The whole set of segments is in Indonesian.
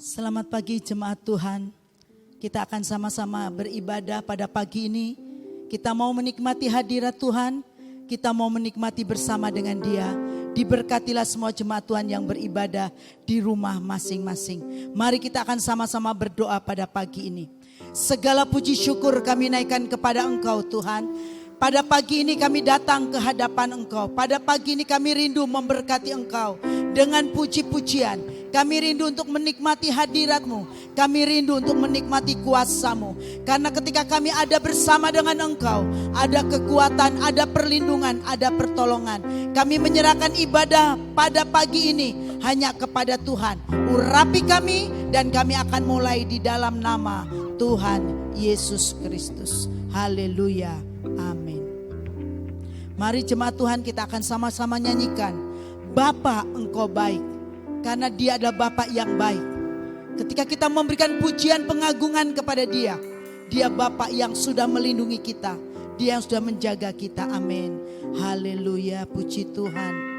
Selamat pagi jemaat Tuhan. Kita akan sama-sama beribadah pada pagi ini. Kita mau menikmati hadirat Tuhan. Kita mau menikmati bersama dengan Dia. Diberkatilah semua jemaat Tuhan yang beribadah di rumah masing-masing. Mari kita akan sama-sama berdoa pada pagi ini. Segala puji syukur kami naikkan kepada Engkau Tuhan. Pada pagi ini kami datang ke hadapan Engkau. Pada pagi ini kami rindu memberkati Engkau dengan puji-pujian. Kami rindu untuk menikmati hadirat-Mu. Kami rindu untuk menikmati kuasa-Mu. Karena ketika kami ada bersama dengan Engkau, ada kekuatan, ada perlindungan, ada pertolongan. Kami menyerahkan ibadah pada pagi ini hanya kepada Tuhan. Urapi kami dan kami akan mulai di dalam nama Tuhan Yesus Kristus. Haleluya. Amin. Mari jemaat Tuhan, kita akan sama-sama nyanyikan Bapa Engkau baik. Karena Dia adalah Bapa yang baik. Ketika kita memberikan pujian pengagungan kepada Dia, Dia Bapa yang sudah melindungi kita, Dia yang sudah menjaga kita. Amin. Haleluya, puji Tuhan.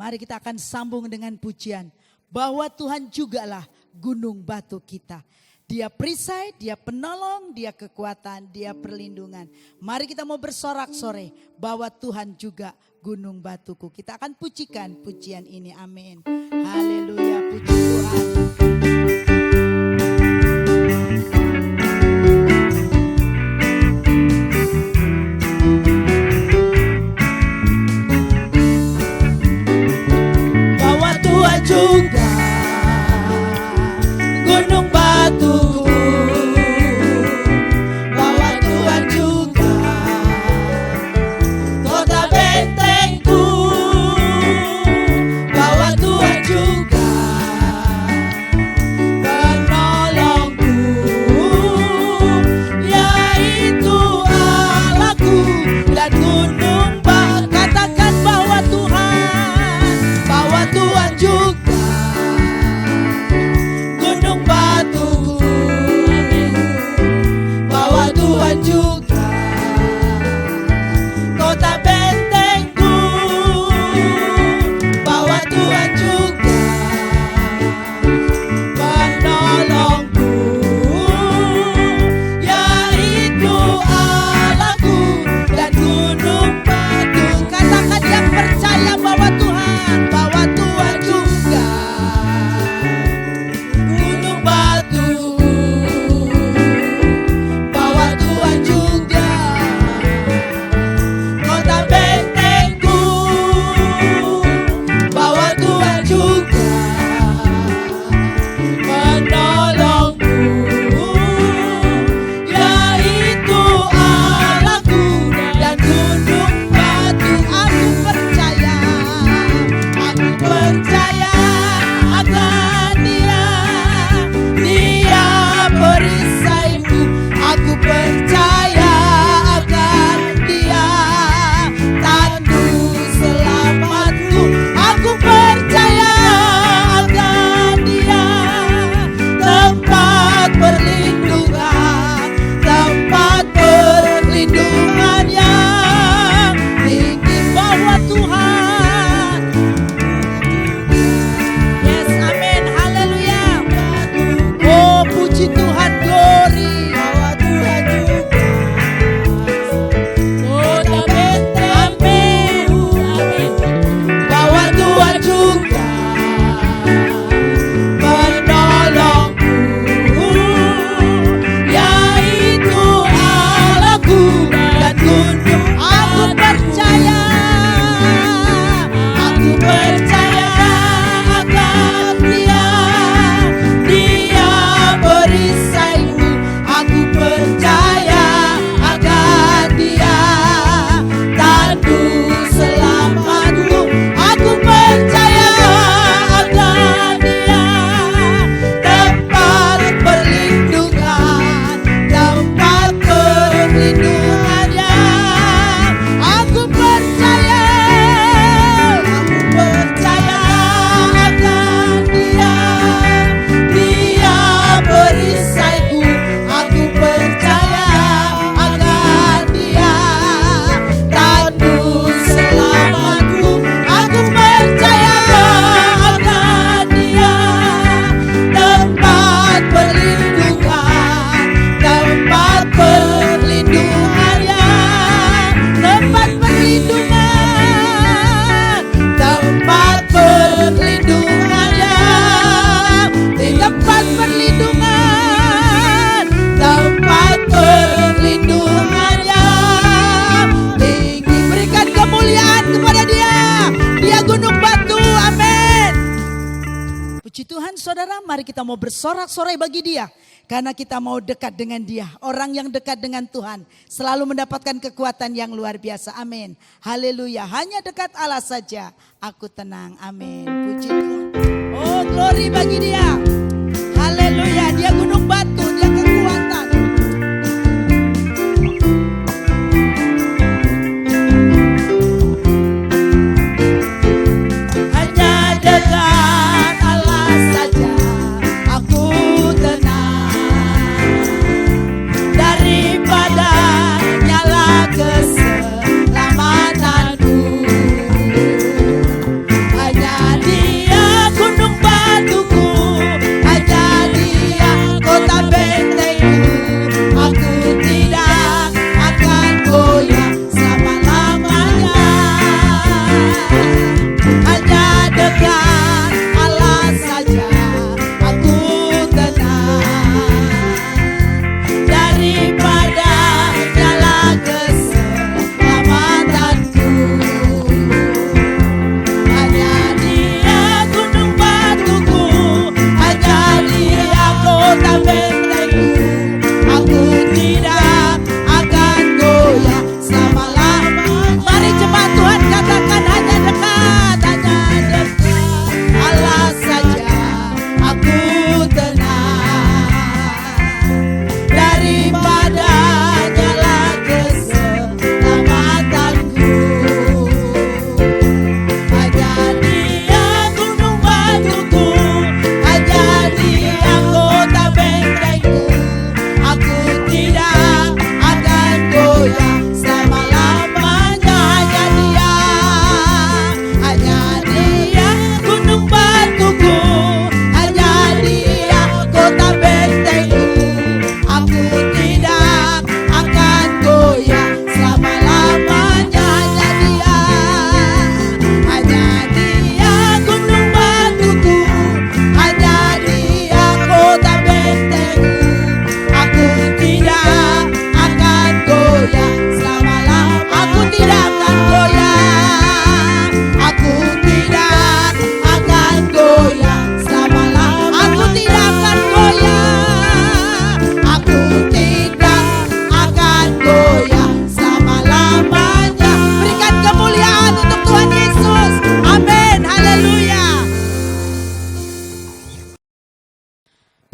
Mari kita akan sambung dengan pujian bahwa Tuhan jugalah gunung batu kita. Dia perisai, Dia penolong, Dia kekuatan, Dia perlindungan. Mari kita mau bersorak-sorai bahwa Tuhan juga gunung batuku. Kita akan pujikan pujian ini. Amin. Haleluya, puji Tuhan. Juga gunung batuku, bahwa Tuhan juga kota bentengku, bahwa Tuhan juga penolongku, yaitu Allahku dan gunung batuku. Tuhan juga penolongku, yaitu Allahku dan gunung batu. Katakan yang percaya bahwa Tuhan juga gunung batu, bahwa Tuhan juga kota bentengku, bahwa Tuhan juga penolongku, yaitu Allahku dan gunung batu. aku percaya Aku percaya akan Dia perisaiku. Aku percaya akan Dia tanduk selamatku. Aku percaya akan Dia tempat perlindungan, tempat perlindungan yang tinggi, bahwa Tuhan. yes amin haleluya oh puji Tuhan glory Bahwa Tuhan juga kota bentengku, bahwa Tuhan juga penolongku, yaitu Allahku dan gunung. aku percaya Aku percaya akan Dia perisaiku. Aku percaya akan Dia tanduk selamatku. Aku percaya akan Dia tempat perlindungan, tempat perlindungan yang aku percaya. Aku percaya akan Dia perisaiku. Aku percaya akan Dia tanduk selamatku. Aku percaya akan Dia tempat perlindungan, tempat perlindungan yang tempat perlindungan, tempat perlindungan yang di tempat perlindungan, tempat perlindungan yang tinggi. berikan kemuliaan kepada Dia gunung batu amin puji Tuhan saudara mari kita mau bersorak-sorai bagi Dia karena kita mau dekat dengan Dia. Orang yang dekat dengan Tuhan selalu mendapatkan kekuatan yang luar biasa amin haleluya hanya dekat Allah saja aku tenang amin puji Tuhan oh glory bagi Dia haleluya Dia gunung batu Dia kekuatan Hanya dekat Allah saja aku tenang, daripada nyala keselamatanku. Hanya Dia gunung batuku,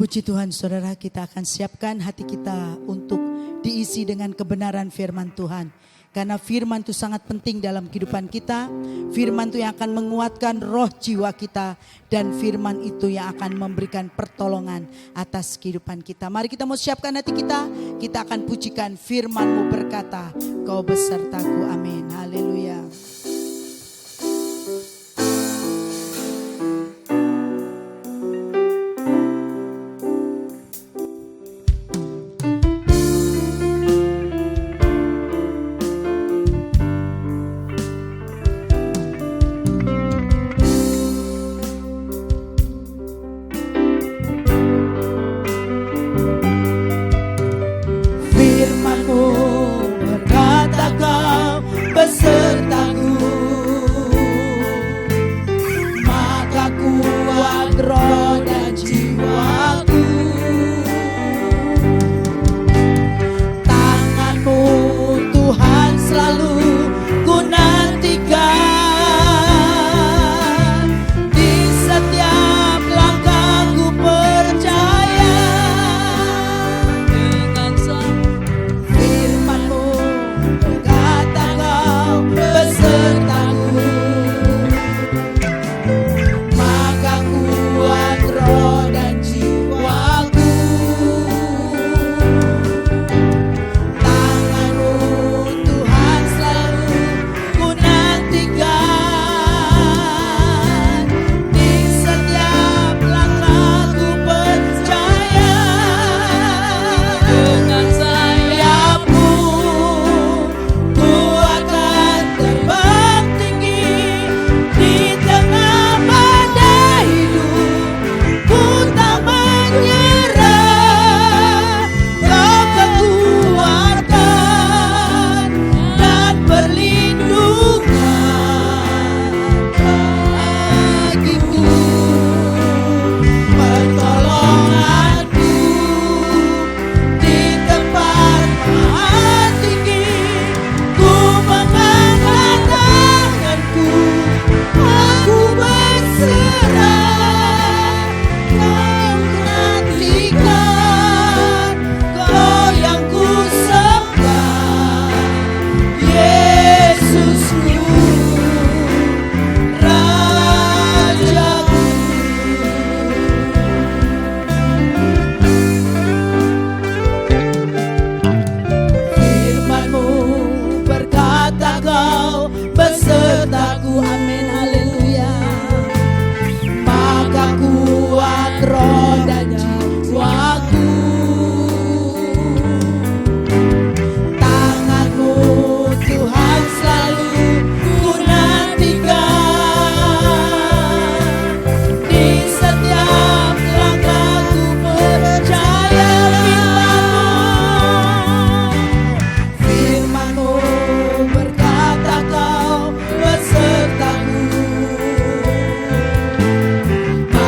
Puji Tuhan saudara, kita akan siapkan hati kita untuk diisi dengan kebenaran firman Tuhan. Karena firman itu sangat penting dalam kehidupan kita. Firman itu yang akan menguatkan roh jiwa kita. Dan firman itu yang akan memberikan pertolongan atas kehidupan kita. Mari kita mau siapkan hati kita. Kita akan pujikan firman-Mu berkata, Kau besertaku. Amin. Haleluya.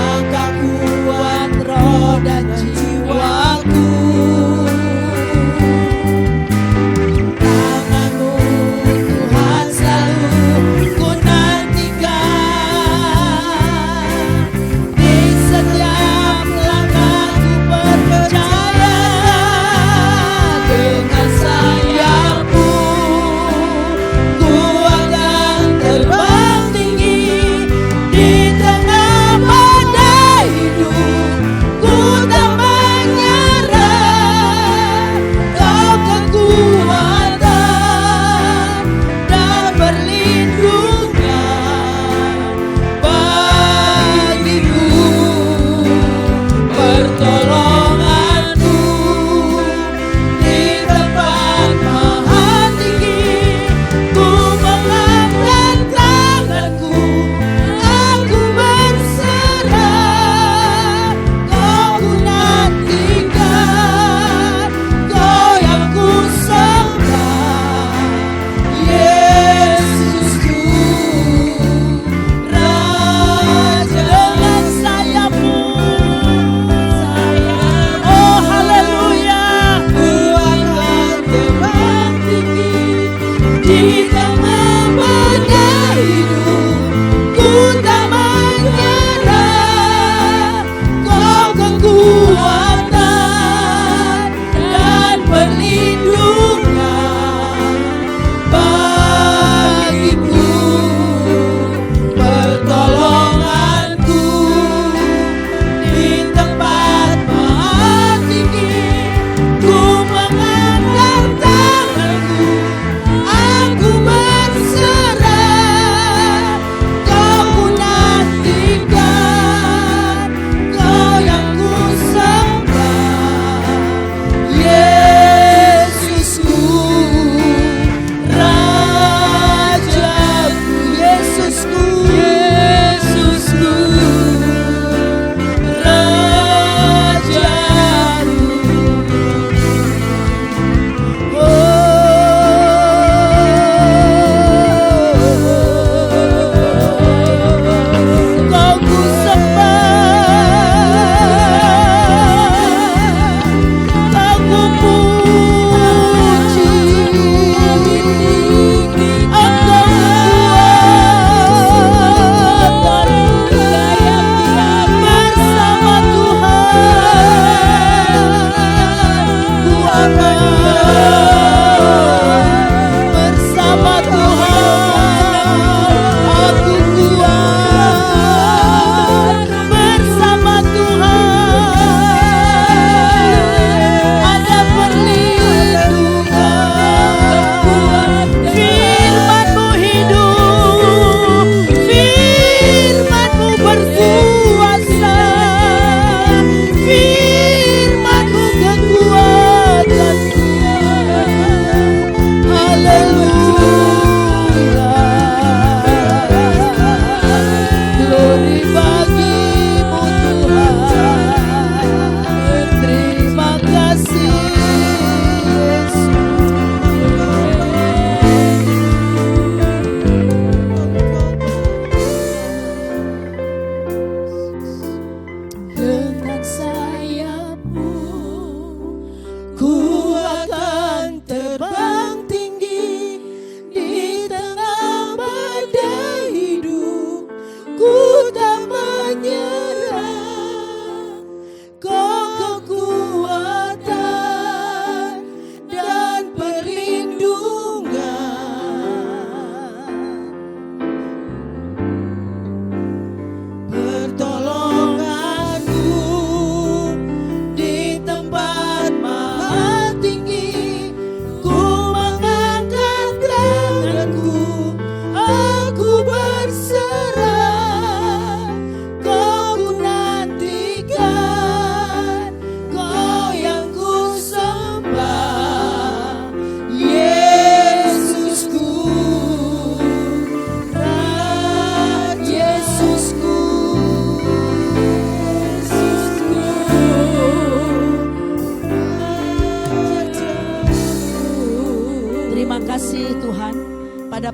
Maka kuat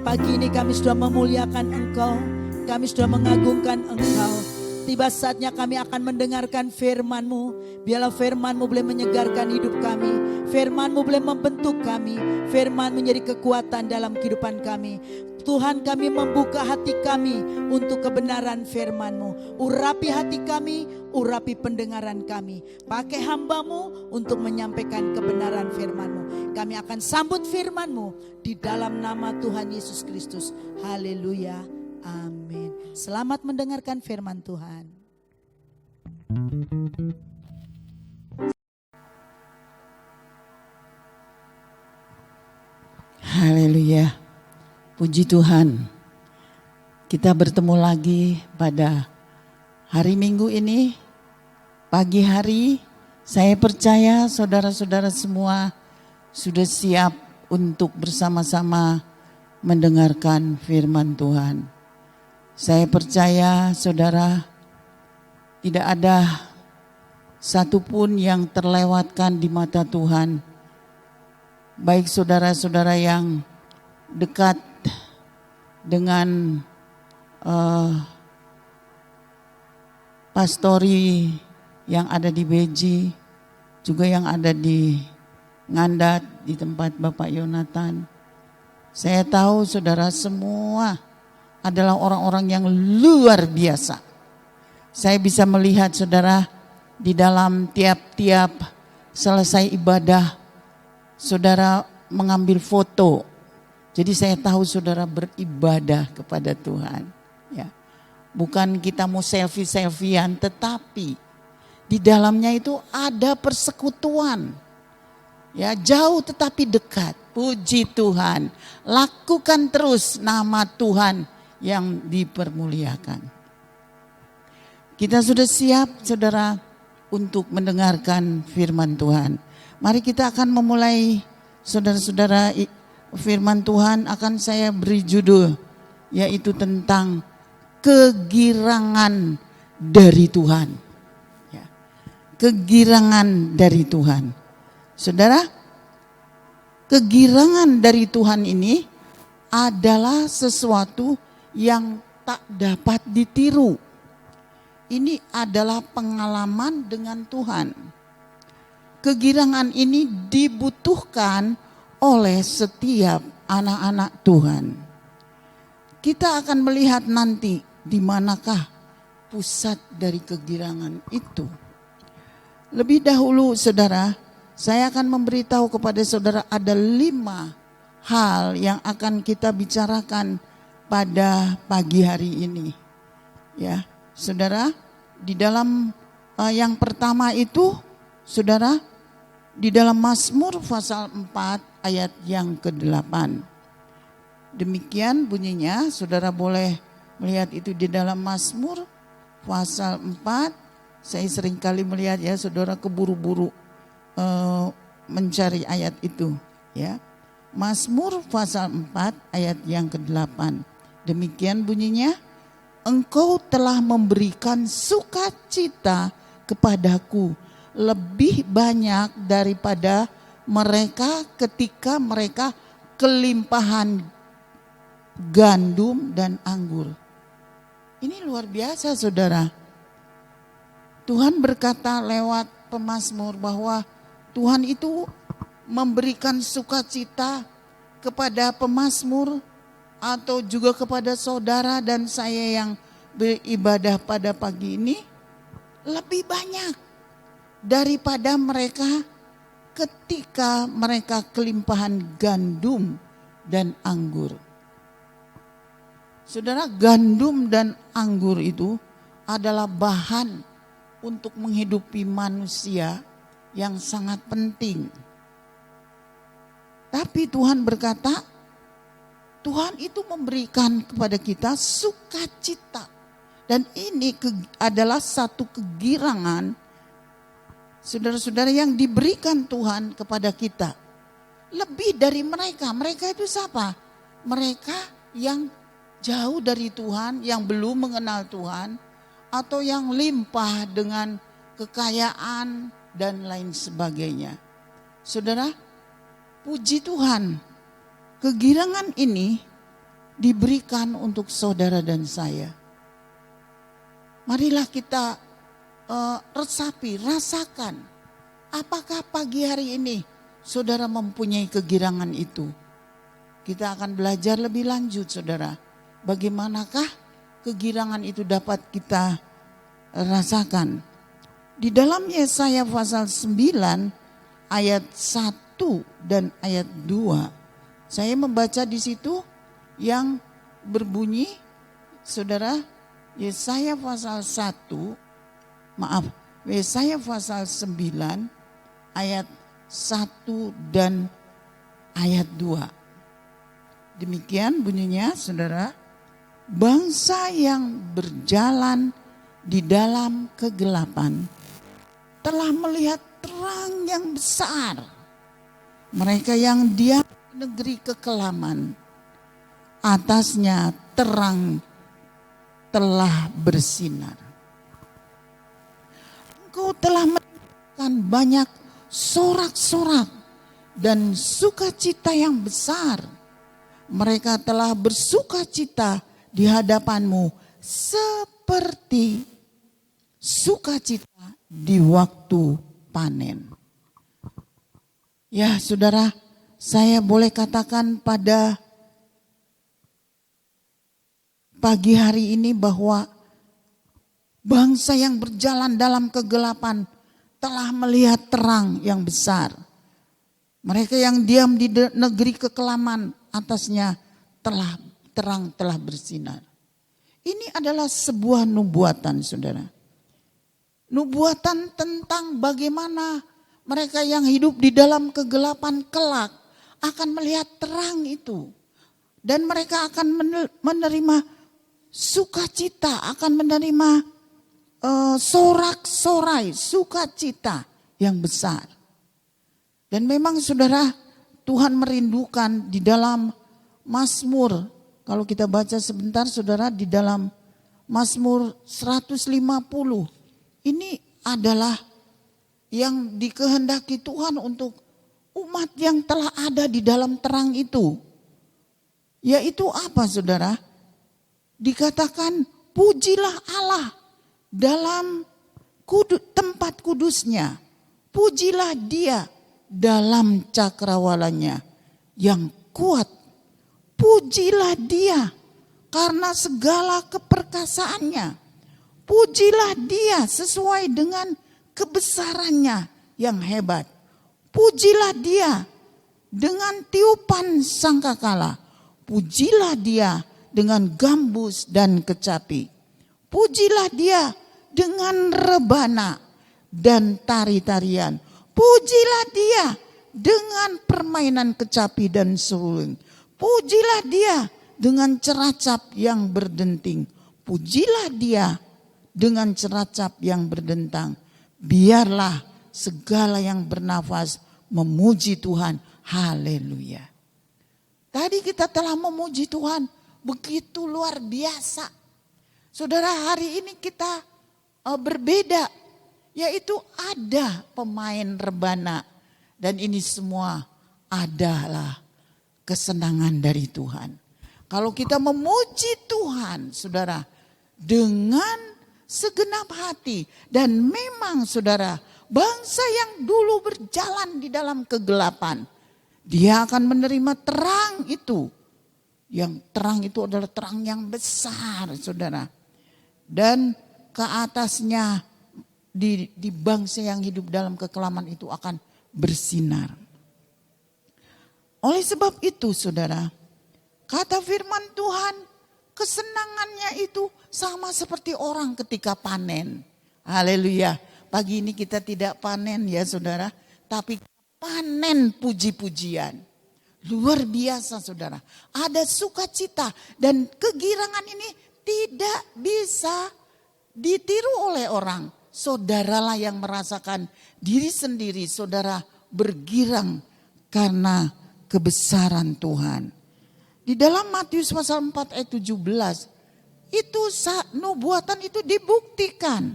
pagi ini kami sudah memuliakan Engkau, kami sudah mengagungkan Engkau. Tiba saatnya kami akan mendengarkan firman-Mu. Biarlah firman-Mu boleh menyegarkan hidup kami, firman-Mu boleh membentuk kami, firman menjadi kekuatan dalam kehidupan kami. Tuhan, kami membuka hati kami untuk kebenaran firman-Mu. Urapi hati kami, urapi pendengaran kami. Pakai hamba-Mu untuk menyampaikan kebenaran firman-Mu. Kami akan sambut firman-Mu di dalam nama Tuhan Yesus Kristus. Haleluya. Amin. Selamat mendengarkan firman Tuhan. Haleluya. Puji Tuhan. Kita bertemu lagi pada hari Minggu ini. Pagi hari, saya percaya saudara-saudara semua sudah siap untuk bersama-sama mendengarkan firman Tuhan. Saya percaya saudara, tidak ada satupun yang terlewatkan di mata Tuhan. Baik saudara-saudara yang dekat dengan pastori yang ada di Beji, juga yang ada di Ngandat di tempat Bapak Yonatan. Saya tahu saudara semua adalah orang-orang yang luar biasa. Saya bisa melihat saudara di dalam tiap-tiap selesai ibadah, saudara mengambil foto. Jadi saya tahu saudara beribadah kepada Tuhan. Ya, bukan kita mau selfie-selfian, tetapi di dalamnya itu ada persekutuan. Ya, jauh tetapi dekat. Puji Tuhan. Lakukan terus nama Tuhan yang dipermuliakan. Kita sudah siap saudara untuk mendengarkan firman Tuhan. Mari kita akan memulai saudara-saudara, firman Tuhan akan saya beri judul, yaitu tentang kegirangan dari Tuhan. Ya, kegirangan dari Tuhan. Saudara, kegirangan dari Tuhan ini adalah sesuatu yang tak dapat ditiru. Ini adalah pengalaman dengan Tuhan. Kegirangan ini dibutuhkan oleh setiap anak-anak Tuhan. Kita akan melihat nanti di manakah pusat dari kegirangan itu. Lebih dahulu saudara, saya akan memberitahu kepada saudara ada 5 hal yang akan kita bicarakan pada pagi hari ini. Ya, saudara, di dalam yang pertama itu, saudara, di dalam Mazmur pasal 4 ayat yang ke-8. Demikian bunyinya, saudara boleh melihat itu di dalam Mazmur pasal 4. Saya seringkali melihat ya, saudara keburu-buru mencari ayat itu. Ya, Mazmur pasal 4 ayat yang ke-8. Demikian bunyinya, Engkau telah memberikan sukacita kepadaku lebih banyak daripada mereka ketika mereka kelimpahan gandum dan anggur. Ini luar biasa saudara. Tuhan berkata lewat pemazmur bahwa Tuhan itu memberikan sukacita kepada pemazmur atau juga kepada saudara dan saya yang beribadah pada pagi ini lebih banyak daripada mereka ketika mereka kelimpahan gandum dan anggur. Saudara, gandum dan anggur itu adalah bahan untuk menghidupi manusia yang sangat penting. Tapi Tuhan berkata, Tuhan itu memberikan kepada kita sukacita. Dan ini adalah satu kegirangan, saudara-saudara, yang diberikan Tuhan kepada kita. Lebih dari mereka. Mereka itu siapa? Mereka yang jauh dari Tuhan, yang belum mengenal Tuhan, atau yang limpah dengan kekayaan dan lain sebagainya. Saudara, puji Tuhan. Kegirangan ini diberikan untuk saudara dan saya. Marilah kita resapi, rasakan. Apakah pagi hari ini saudara mempunyai kegirangan itu? Kita akan belajar lebih lanjut, saudara. Bagaimanakah kegirangan itu dapat kita rasakan? Di dalam Yesaya pasal 9 ayat 1 dan ayat 2. Saya membaca di situ yang berbunyi, saudara, Yesaya pasal 9 ayat 1 dan ayat 2. Demikian bunyinya, saudara. Bangsa yang berjalan di dalam kegelapan telah melihat terang yang besar. Mereka yang diam di negeri kekelaman, atasnya terang telah bersinar. Engkau telah menimbulkan banyak sorak-sorak dan sukacita yang besar. Mereka telah bersukacita di hadapanmu seperti sukacita di waktu panen. Ya, saudara, saya boleh katakan pada pagi hari ini bahwa bangsa yang berjalan dalam kegelapan telah melihat terang yang besar. Mereka yang diam di negeri kekelaman, atasnya terang telah bersinar. Ini adalah sebuah nubuatan, saudara. Nubuatan tentang bagaimana mereka yang hidup di dalam kegelapan kelak akan melihat terang itu. Dan mereka akan menerima sukacita, akan menerima sorak-sorai, sukacita yang besar. Dan memang, saudara, Tuhan merindukan di dalam Mazmur, kalau kita baca sebentar, saudara, di dalam Mazmur 150, ini adalah yang dikehendaki Tuhan untuk umat yang telah ada di dalam terang itu. Yaitu apa, saudara? Dikatakan, pujilah Allah dalam tempat kudusnya. Pujilah Dia dalam cakrawalanya yang kuat. Pujilah Dia karena segala keperkasaannya. Pujilah Dia sesuai dengan kebesarannya yang hebat. Pujilah Dia dengan tiupan sangkakala. Pujilah Dia dengan gambus dan kecapi. Pujilah Dia dengan rebana dan tari-tarian. Pujilah Dia dengan permainan kecapi dan seruling. Pujilah Dia dengan ceracap yang berdenting. Pujilah Dia dengan ceracap yang berdentang. Biarlah segala yang bernafas memuji Tuhan. Haleluya. Tadi kita telah memuji Tuhan begitu luar biasa. Saudara, hari ini kita berbeda. Yaitu ada pemain rebana. Dan ini semua adalah kesenangan dari Tuhan. Kalau kita memuji Tuhan, saudara, dengan segenap hati. Dan memang, saudara, bangsa yang dulu berjalan di dalam kegelapan, dia akan menerima terang itu. Yang terang itu adalah terang yang besar, saudara. Dan ke atasnya di bangsa yang hidup dalam kekelaman itu akan bersinar. Oleh sebab itu, saudara, kata firman Tuhan, kesenangannya itu sama seperti orang ketika panen. Haleluya. Pagi ini kita tidak panen ya, saudara, tapi panen puji-pujian. Luar biasa, saudara. Ada sukacita dan kegirangan ini tidak bisa ditiru oleh orang. Saudaralah yang merasakan diri sendiri, saudara bergirang karena kebesaran Tuhan. Di dalam Matius pasal 4 ayat 17, itu nubuatan itu dibuktikan.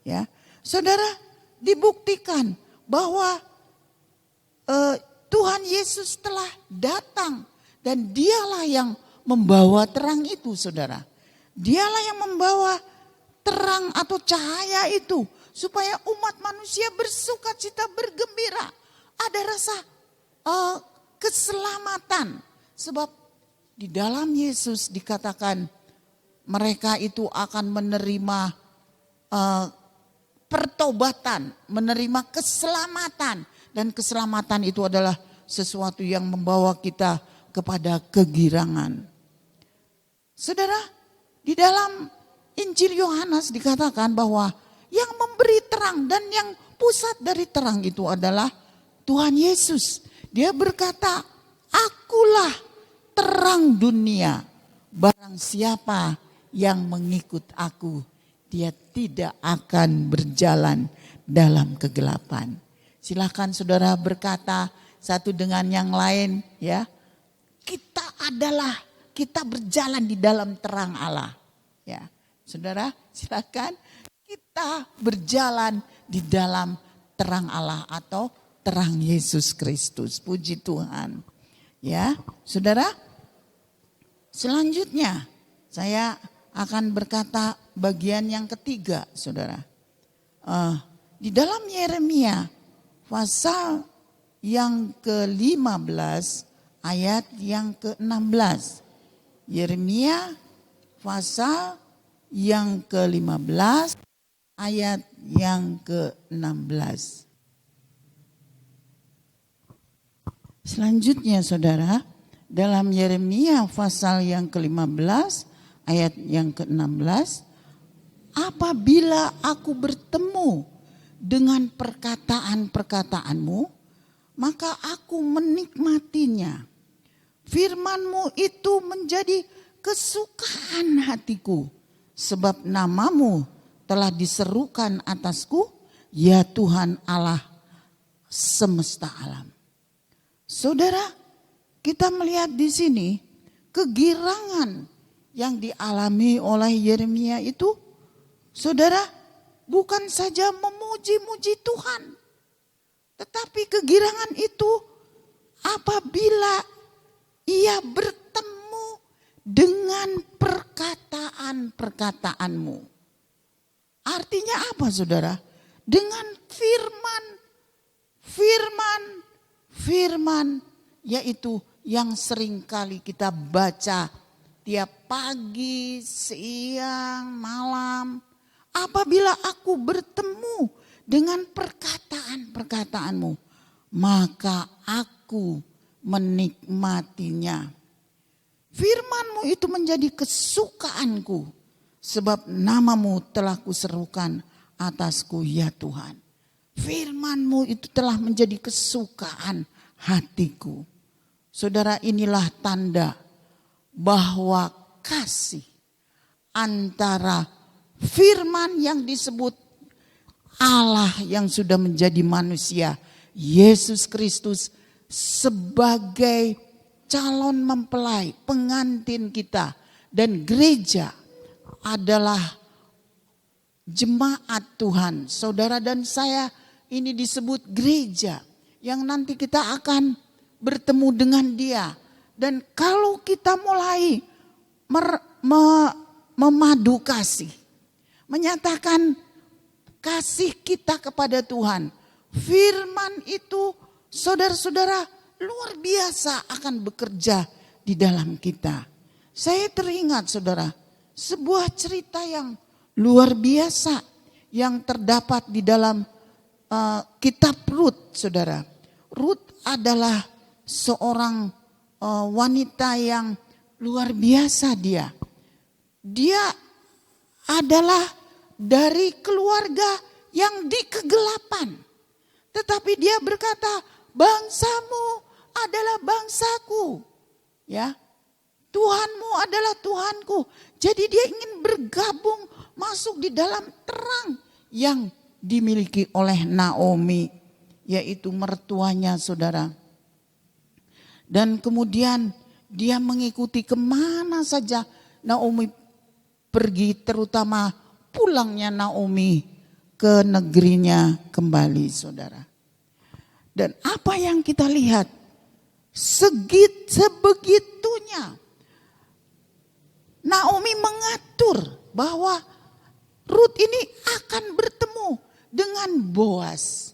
Ya, saudara, dibuktikan bahwa Tuhan Yesus telah datang dan Dialah yang membawa terang itu, saudara. Dialah yang membawa terang atau cahaya itu supaya umat manusia bersukacita, bergembira, ada rasa keselamatan. Sebab di dalam Yesus dikatakan mereka itu akan menerima pertobatan, menerima keselamatan. Dan keselamatan itu adalah sesuatu yang membawa kita kepada kegirangan. Saudara, di dalam Injil Yohanes dikatakan bahwa yang memberi terang dan yang pusat dari terang itu adalah Tuhan Yesus. Dia berkata, "Akulah terang dunia. Barang siapa yang mengikut aku, dia tidak akan berjalan dalam kegelapan." Silakan saudara berkata satu dengan yang lain, ya. Kita berjalan di dalam terang Allah. Ya, saudara, silakan kita berjalan di dalam terang Allah atau terang Yesus Kristus. Puji Tuhan. Ya, saudara. Selanjutnya saya akan berkata bagian yang ketiga, saudara. Di dalam Yeremia pasal yang ke-15 ayat yang ke-16. Yeremia pasal yang ke-15 ayat yang ke-16. Selanjutnya saudara, dalam Yeremia pasal yang ke-15 ayat yang ke-16, apabila aku bertemu dengan perkataan-perkataanmu, maka aku menikmatinya. Firman-Mu itu menjadi kesukaan hatiku, sebab nama-Mu telah diserukan atasku, ya Tuhan Allah semesta alam. Saudara, kita melihat di sini kegirangan yang dialami oleh Yeremia itu, saudara, bukan saja memuji-muji Tuhan, tetapi kegirangan itu apabila ia bertemu dengan perkataan-perkataanmu. Artinya apa, saudara? Dengan firman, yaitu yang seringkali kita baca tiap pagi, siang, malam. Apabila aku bertemu dengan perkataan-perkataanmu, maka aku menikmatinya. Firman-Mu itu menjadi kesukaanku, sebab nama-Mu telah kuserukan atasku, ya Tuhan. Firman-Mu itu telah menjadi kesukaan hatiku. Saudara, inilah tanda bahwa kasih antara firman yang disebut Allah yang sudah menjadi manusia, Yesus Kristus, sebagai calon mempelai, pengantin kita, dan gereja adalah jemaat Tuhan. Saudara dan saya ini disebut gereja yang nanti kita akan bertemu dengan Dia. Dan kalau kita mulai memadu kasih, menyatakan kasih kita kepada Tuhan, firman itu saudara-saudara luar biasa akan bekerja di dalam kita. Saya teringat, saudara, sebuah cerita yang luar biasa yang terdapat di dalam kitab Rut, saudara. Rut adalah seorang wanita yang luar biasa dia. Dia adalah dari keluarga yang di kegelapan. Tetapi dia berkata, bangsamu adalah bangsaku. Ya, Tuhanmu adalah Tuhanku. Jadi dia ingin bergabung masuk di dalam terang yang dimiliki oleh Naomi, yaitu mertuanya, saudara. Dan kemudian dia mengikuti kemana saja Naomi pergi, terutama pulangnya Naomi ke negerinya kembali, saudara. Dan apa yang kita lihat, sebegitunya Naomi mengatur bahwa Rut ini akan bertemu dengan Boas.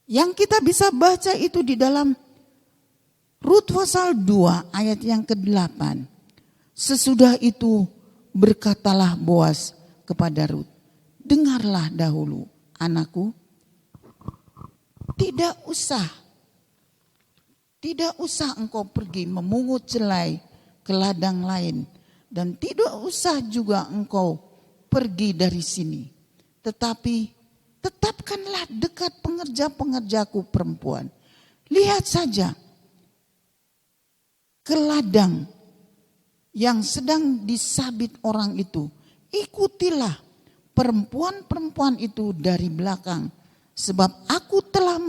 Yang kita bisa baca itu di dalam Rut pasal 2 ayat yang ke-8. Sesudah itu berkatalah Boas kepada Rut, dengarlah dahulu anakku, tidak usah engkau pergi memungut jelai ke ladang lain, dan tidak usah juga engkau pergi dari sini. Tetapi tetapkanlah dekat pengerja-pengerjaku perempuan. Lihat saja ke ladang yang sedang disabit orang itu. Ikutilah perempuan-perempuan itu dari belakang. Sebab aku telah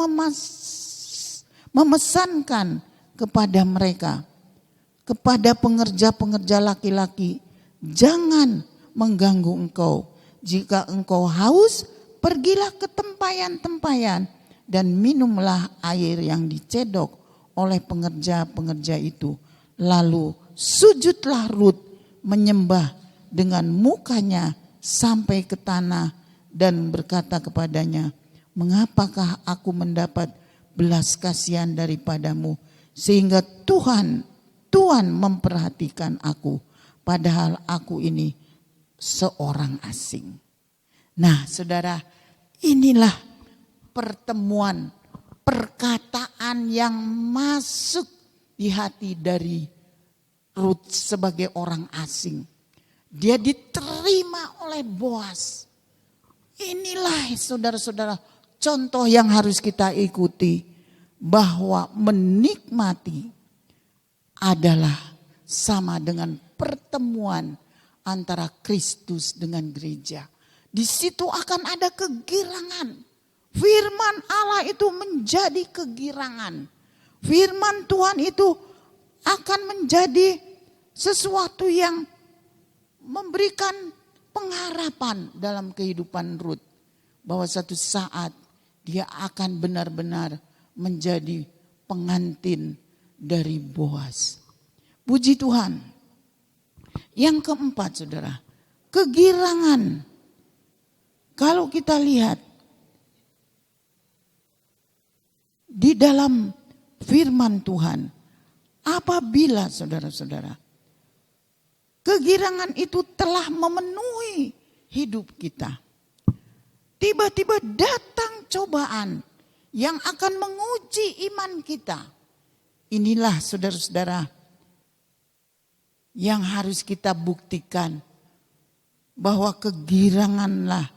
memesankan kepada mereka, kepada pengerja-pengerja laki-laki, jangan mengganggu engkau. Jika engkau haus, pergilah ke tempayan-tempayan dan minumlah air yang dicedok oleh pengerja-pengerja itu. Lalu sujudlah Rut menyembah dengan mukanya sampai ke tanah dan berkata kepadanya, mengapakah aku mendapat belas kasihan daripadamu sehingga Tuhan memperhatikan aku, padahal aku ini seorang asing. Nah, saudara, inilah pertemuan, perkataan yang masuk di hati dari Rut sebagai orang asing. Dia diterima oleh Boas. Inilah saudara-saudara contoh yang harus kita ikuti, bahwa menikmati adalah sama dengan pertemuan antara Kristus dengan gereja. Di situ akan ada kegirangan. Firman Allah itu menjadi kegirangan. Firman Tuhan itu akan menjadi sesuatu yang memberikan pengharapan dalam kehidupan Rut. Bahwa satu saat dia akan benar-benar menjadi pengantin dari Boas. Puji Tuhan. Yang keempat, saudara, kegirangan. Kalau kita lihat di dalam firman Tuhan, apabila saudara-saudara, kegirangan itu telah memenuhi hidup kita, tiba-tiba datang cobaan yang akan menguji iman kita. Inilah saudara-saudara yang harus kita buktikan, bahwa kegiranganlah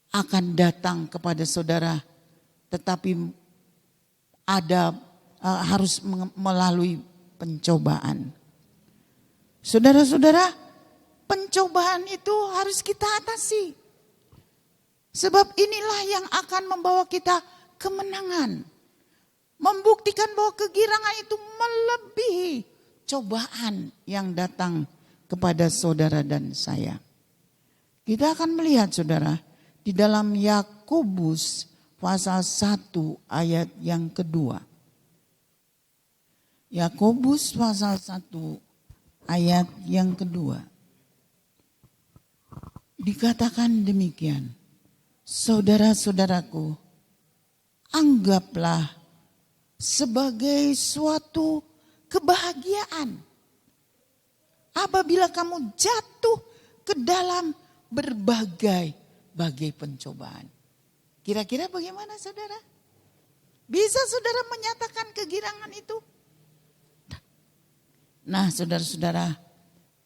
akan datang kepada saudara, tetapi harus melalui pencobaan. Saudara-saudara, pencobaan itu harus kita atasi. Sebab inilah yang akan membawa kita kemenangan. Membuktikan bahwa kegirangan itu melebihi cobaan yang datang kepada saudara dan saya. Kita akan melihat, saudara, di dalam Yakobus pasal 1 ayat yang kedua. Yakobus pasal 1 ayat yang kedua. Dikatakan demikian, saudara-saudaraku, anggaplah sebagai suatu kebahagiaan apabila kamu jatuh ke dalam berbagai pencobaan. Kira-kira bagaimana, saudara? Bisa saudara menyatakan kegirangan itu? Nah, saudara-saudara,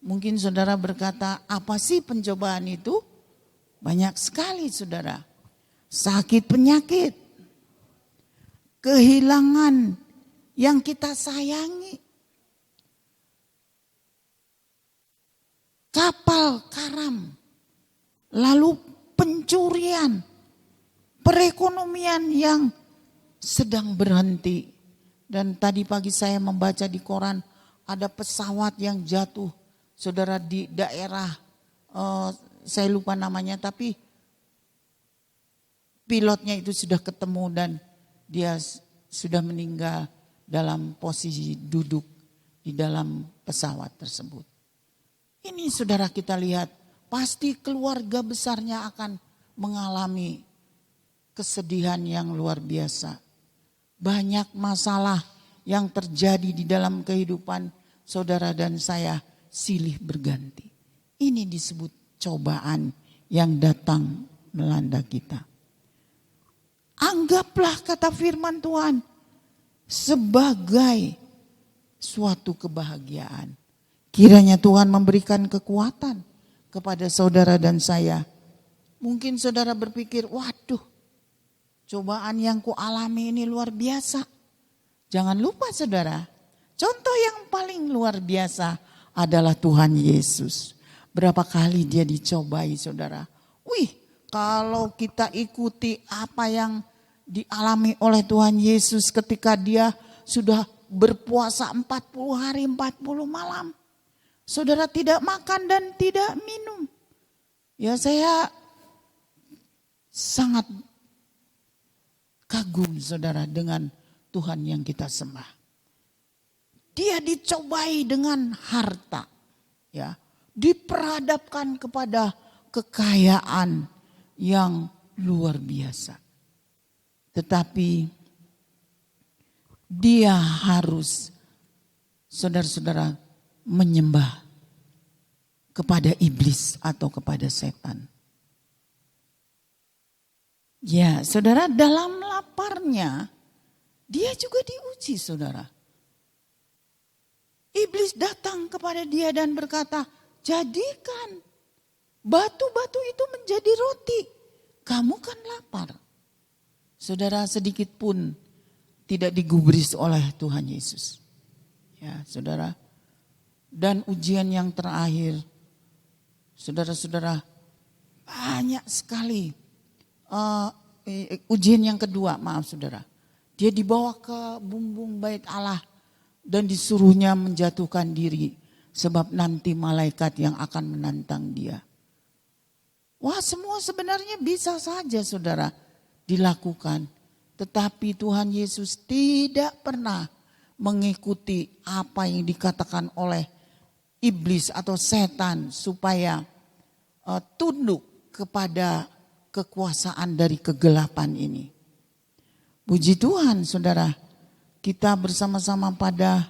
mungkin saudara berkata, apa sih pencobaan itu? Banyak sekali, saudara. Sakit penyakit, kehilangan yang kita sayangi, kapal karam, lalu pencurian, perekonomian yang sedang berhenti. Dan tadi pagi saya membaca di koran, ada pesawat yang jatuh, saudara, di daerah, saya lupa namanya, tapi pilotnya itu sudah ketemu dan dia sudah meninggal dalam posisi duduk di dalam pesawat tersebut. Ini saudara kita lihat, pasti keluarga besarnya akan mengalami kesedihan yang luar biasa. Banyak masalah yang terjadi di dalam kehidupan saudara dan saya silih berganti. Ini disebut cobaan yang datang melanda kita. Anggaplah kata firman Tuhan sebagai suatu kebahagiaan. Kiranya Tuhan memberikan kekuatan kepada saudara dan saya. Mungkin saudara berpikir, waduh, cobaan yang ku alami ini luar biasa. Jangan lupa saudara, contoh yang paling luar biasa adalah Tuhan Yesus. Berapa kali dia dicobai saudara. Kalau kita ikuti apa yang dialami oleh Tuhan Yesus ketika dia sudah berpuasa 40 hari 40 malam. Saudara tidak makan dan tidak minum. Ya saya sangat kagum saudara dengan Tuhan yang kita sembah. Dia dicobai dengan harta. Ya, diperhadapkan kepada kekayaan yang luar biasa. Tetapi dia harus saudara-saudara menyembah kepada iblis atau kepada setan. Ya, saudara, dalam laparnya dia juga diuji, saudara. Iblis datang kepada dia dan berkata, jadikan batu-batu itu menjadi roti. Kamu kan lapar. Saudara, sedikit pun tidak digubris oleh Tuhan Yesus. Ya, saudara. Dan ujian yang terakhir, saudara-saudara, banyak sekali. Ujian yang kedua, maaf saudara. Dia dibawa ke bumbung bait Allah dan disuruhnya menjatuhkan diri. Sebab nanti malaikat yang akan menantang dia. Wah, semua sebenarnya bisa saja saudara dilakukan. Tetapi Tuhan Yesus tidak pernah mengikuti apa yang dikatakan oleh iblis atau setan supaya tunduk kepada kekuasaan dari kegelapan ini. Puji Tuhan saudara, kita bersama-sama pada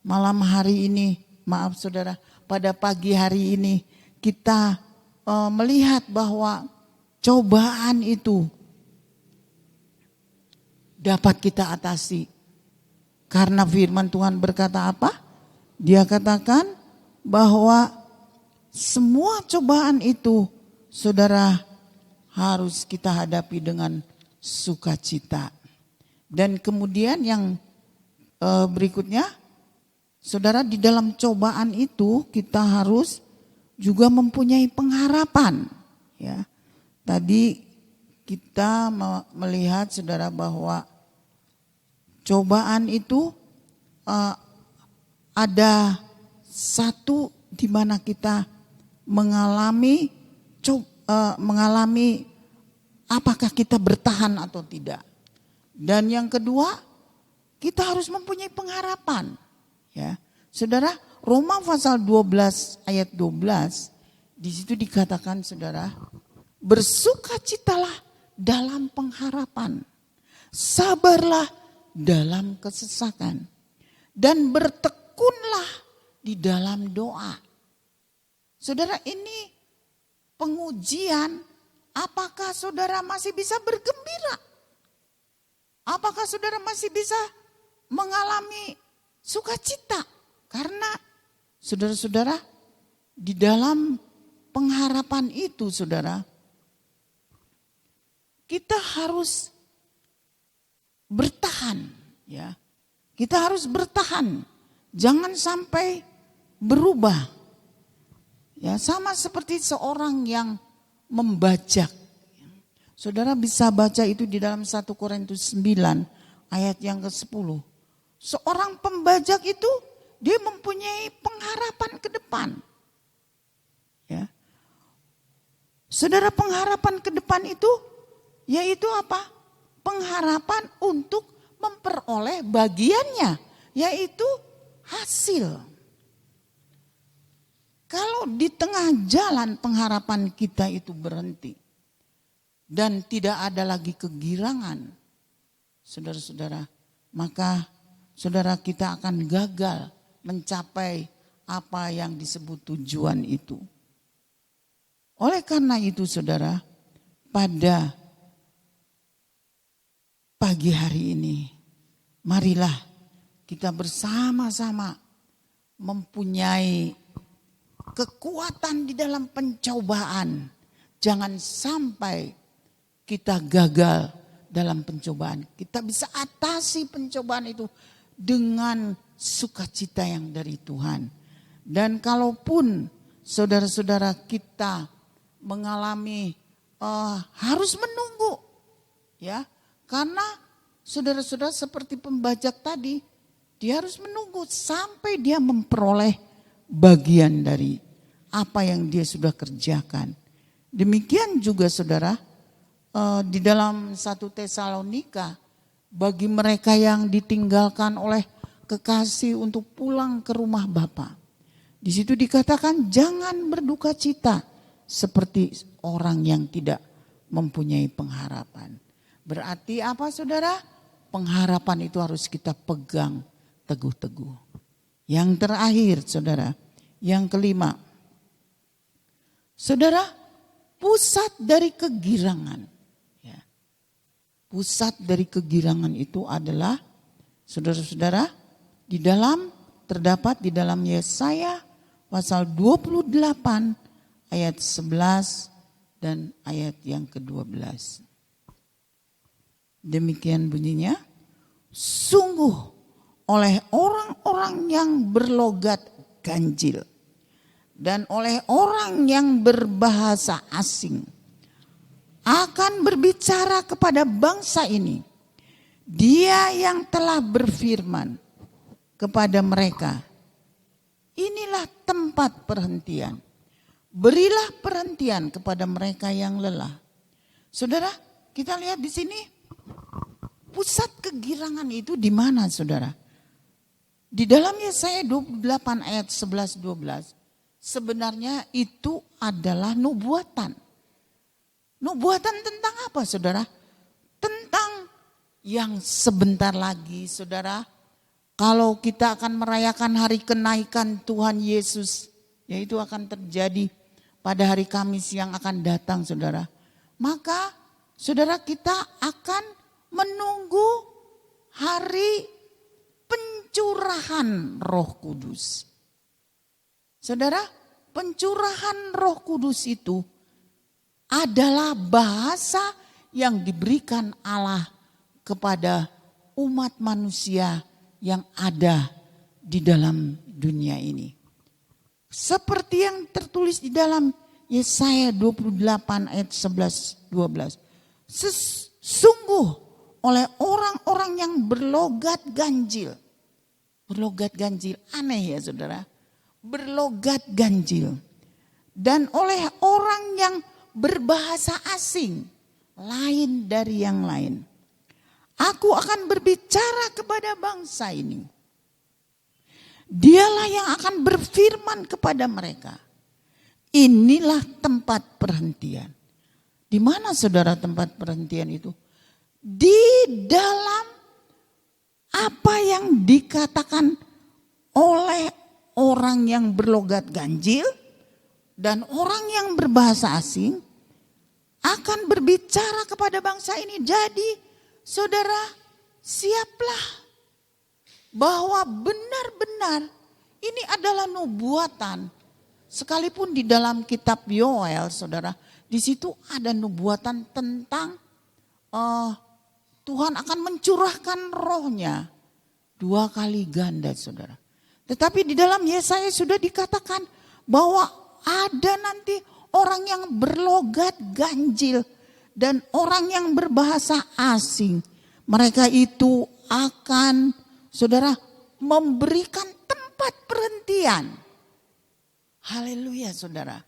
malam hari ini, maaf saudara, pada pagi hari ini kita melihat bahwa cobaan itu dapat kita atasi. Karena firman Tuhan berkata apa? Dia katakan bahwa semua cobaan itu saudara harus kita hadapi dengan sukacita. Dan kemudian yang berikutnya, saudara, di dalam cobaan itu kita harus juga mempunyai pengharapan. Ya, tadi kita melihat saudara bahwa cobaan itu ada satu di mana kita mengalami apakah kita bertahan atau tidak. Dan yang kedua, kita harus mempunyai pengharapan. Ya, saudara, Roma pasal 12 ayat 12, di situ dikatakan saudara, bersukacitalah dalam pengharapan, sabarlah dalam kesesakan, dan bertekunlah di dalam doa. Saudara, ini pengujian, apakah saudara masih bisa bergembira? Apakah saudara masih bisa mengalami sukacita? Karena saudara-saudara, di dalam pengharapan itu saudara, kita harus bertahan, ya. Kita harus bertahan. Jangan sampai berubah. Ya, sama seperti seorang yang membajak. Saudara bisa baca itu di dalam 1 Korintus 9 ayat yang ke-10. Seorang pembajak itu dia mempunyai pengharapan ke depan. Ya. Saudara, pengharapan ke depan itu yaitu apa? Pengharapan untuk memperoleh bagiannya, yaitu hasil. Kalau di tengah jalan pengharapan kita itu berhenti dan tidak ada lagi kegirangan, saudara-saudara, maka saudara kita akan gagal mencapai apa yang disebut tujuan itu. Oleh karena itu saudara, pada pagi hari ini, marilah kita bersama-sama mempunyai kekuatan di dalam pencobaan. Jangan sampai kita gagal dalam pencobaan. Kita bisa atasi pencobaan itu dengan sukacita yang dari Tuhan. Dan kalaupun saudara-saudara kita mengalami harus menunggu, ya, karena saudara-saudara seperti pembajak tadi, dia harus menunggu sampai dia memperoleh bagian dari apa yang dia sudah kerjakan. Demikian juga saudara, di dalam 1 Tesalonika, bagi mereka yang ditinggalkan oleh kekasih untuk pulang ke rumah Bapa. Di situ dikatakan jangan berduka cita seperti orang yang tidak mempunyai pengharapan. Berarti apa saudara? Pengharapan itu harus kita pegang teguh-teguh. Yang terakhir saudara, yang kelima. Saudara, pusat dari kegirangan. Ya. Pusat dari kegirangan itu adalah, saudara-saudara, terdapat di dalam Yesaya pasal 28 ayat 11 dan ayat yang ke-12. Demikian bunyinya, sungguh oleh orang-orang yang berlogat ganjil dan oleh orang yang berbahasa asing akan berbicara kepada bangsa ini. Dia yang telah berfirman kepada mereka, inilah tempat perhentian. Berilah perhentian kepada mereka yang lelah. Saudara, kita lihat di sini pusat kegirangan itu di mana saudara? Di dalam Yesaya 28 ayat 11-12 sebenarnya itu adalah nubuatan. Nubuatan tentang apa saudara? Tentang yang sebentar lagi saudara, kalau kita akan merayakan hari kenaikan Tuhan Yesus, yaitu akan terjadi pada hari Kamis yang akan datang saudara. Maka saudara kita akan menunggu hari pencurahan Roh Kudus. Saudara, pencurahan Roh Kudus itu adalah bahasa yang diberikan Allah kepada umat manusia yang ada di dalam dunia ini. Seperti yang tertulis di dalam Yesaya 28 ayat 11-12. Sesungguh oleh orang-orang yang berlogat ganjil. Berlogat ganjil, aneh ya saudara. Berlogat ganjil. Dan oleh orang yang berbahasa asing, lain dari yang lain. Aku akan berbicara kepada bangsa ini. Dialah yang akan berfirman kepada mereka. Inilah tempat perhentian. Di mana saudara tempat perhentian itu? Di dalam apa yang dikatakan oleh orang yang berlogat ganjil dan orang yang berbahasa asing akan berbicara kepada bangsa ini. Jadi saudara, siaplah bahwa benar-benar ini adalah nubuatan. Sekalipun di dalam kitab Yoel saudara, di situ ada nubuatan tentang Tuhan akan mencurahkan rohnya 2 kali ganda saudara. Tetapi di dalam Yesaya sudah dikatakan bahwa ada nanti orang yang berlogat ganjil dan orang yang berbahasa asing. Mereka itu akan saudara memberikan tempat perhentian. Haleluya saudara.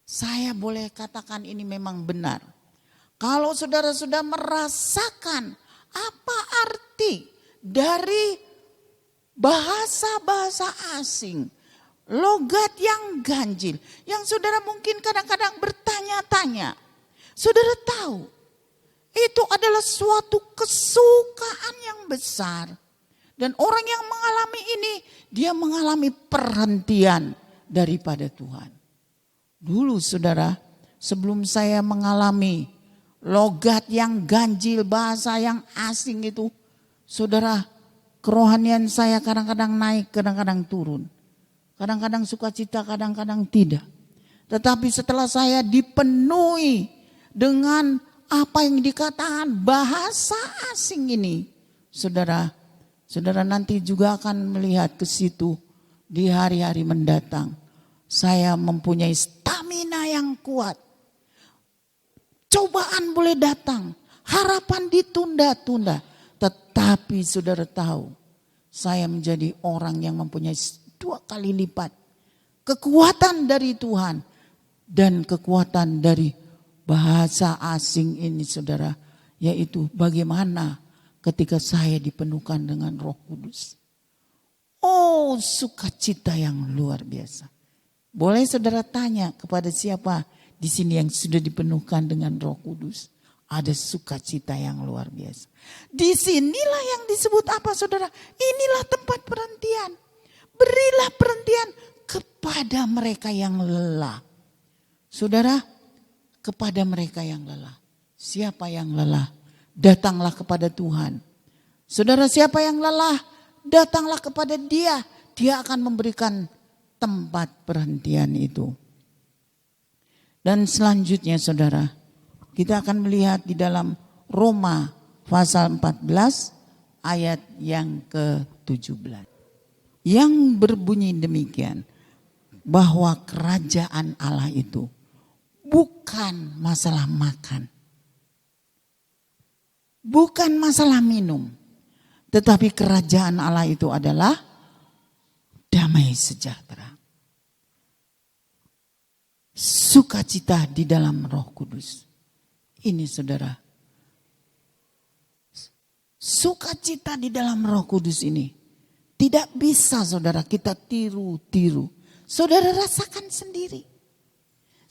Saya boleh katakan ini memang benar. Kalau saudara sudah merasakan apa arti dari bahasa-bahasa asing, logat yang ganjil, yang saudara mungkin kadang-kadang bertanya-tanya. Saudara tahu, itu adalah suatu kesukaan yang besar. Dan orang yang mengalami ini, dia mengalami perhentian daripada Tuhan. Dulu saudara, sebelum saya mengalami logat yang ganjil, bahasa yang asing itu, saudara, kerohanian saya kadang-kadang naik, kadang-kadang turun. Kadang-kadang sukacita, kadang-kadang tidak. Tetapi setelah saya dipenuhi dengan apa yang dikatakan bahasa asing ini, saudara nanti juga akan melihat ke situ di hari-hari mendatang. Saya mempunyai stamina yang kuat. Cobaan boleh datang, harapan ditunda-tunda. Tetapi saudara tahu, saya menjadi orang yang mempunyai 2 kali lipat kekuatan dari Tuhan dan kekuatan dari bahasa asing ini saudara. Yaitu bagaimana ketika saya dipenuhkan dengan Roh Kudus. Oh, sukacita yang luar biasa. Boleh saudara tanya kepada siapa di sini yang sudah dipenuhkan dengan Roh Kudus. Ada sukacita yang luar biasa. Disinilah yang disebut apa saudara? Inilah tempat perhentian. Berilah perhentian kepada mereka yang lelah. Saudara, kepada mereka yang lelah. Siapa yang lelah? Datanglah kepada Tuhan. Saudara, siapa yang lelah? Datanglah kepada Dia. Dia akan memberikan tempat perhentian itu. Dan selanjutnya saudara, kita akan melihat di dalam Roma pasal 14 ayat yang ke-17. Yang berbunyi demikian, bahwa kerajaan Allah itu bukan masalah makan. Bukan masalah minum, tetapi kerajaan Allah itu adalah damai sejahtera. Sukacita di dalam Roh Kudus. Ini saudara, sukacita di dalam Roh Kudus ini tidak bisa saudara kita tiru-tiru. Saudara rasakan sendiri.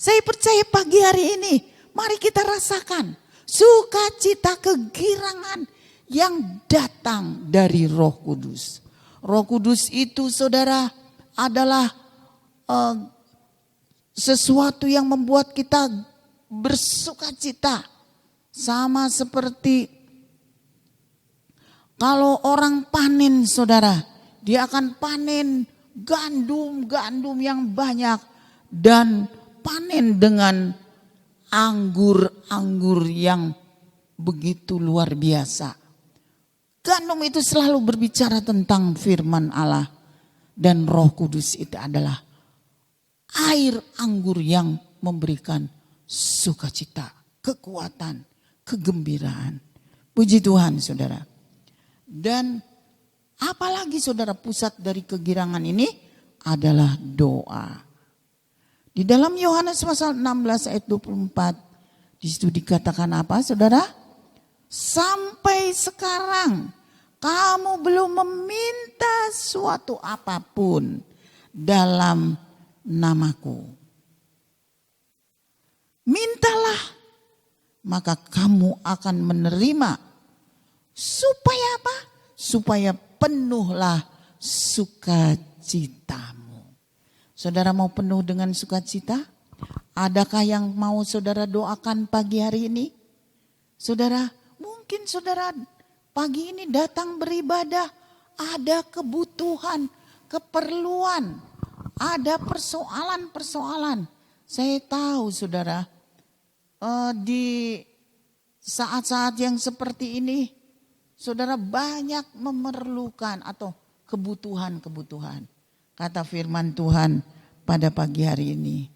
Saya percaya pagi hari ini, mari kita rasakan sukacita kegirangan yang datang dari Roh Kudus. Roh Kudus itu saudara adalah sesuatu yang membuat kita bersukacita. Sama seperti kalau orang panen saudara, dia akan panen gandum yang banyak dan panen dengan anggur yang begitu luar biasa. Gandum itu selalu berbicara tentang firman Allah. Dan Roh Kudus itu adalah air anggur yang memberikan sukacita, kekuatan, kegembiraan. Puji Tuhan saudara. Dan apalagi saudara, pusat dari kegirangan ini adalah doa. Di dalam Yohanes pasal 16 ayat 24, di situ dikatakan apa saudara? Sampai sekarang kamu belum meminta suatu apapun dalam namaku. Mintalah, maka kamu akan menerima. Supaya apa? Supaya penuhlah sukacitamu. Saudara mau penuh dengan sukacita? Adakah yang mau saudara doakan pagi hari ini? Saudara, mungkin saudara pagi ini datang beribadah, ada kebutuhan, keperluan, ada persoalan-persoalan. Saya tahu saudara, di saat-saat yang seperti ini, saudara banyak memerlukan atau kebutuhan-kebutuhan. Kata firman Tuhan pada pagi hari ini,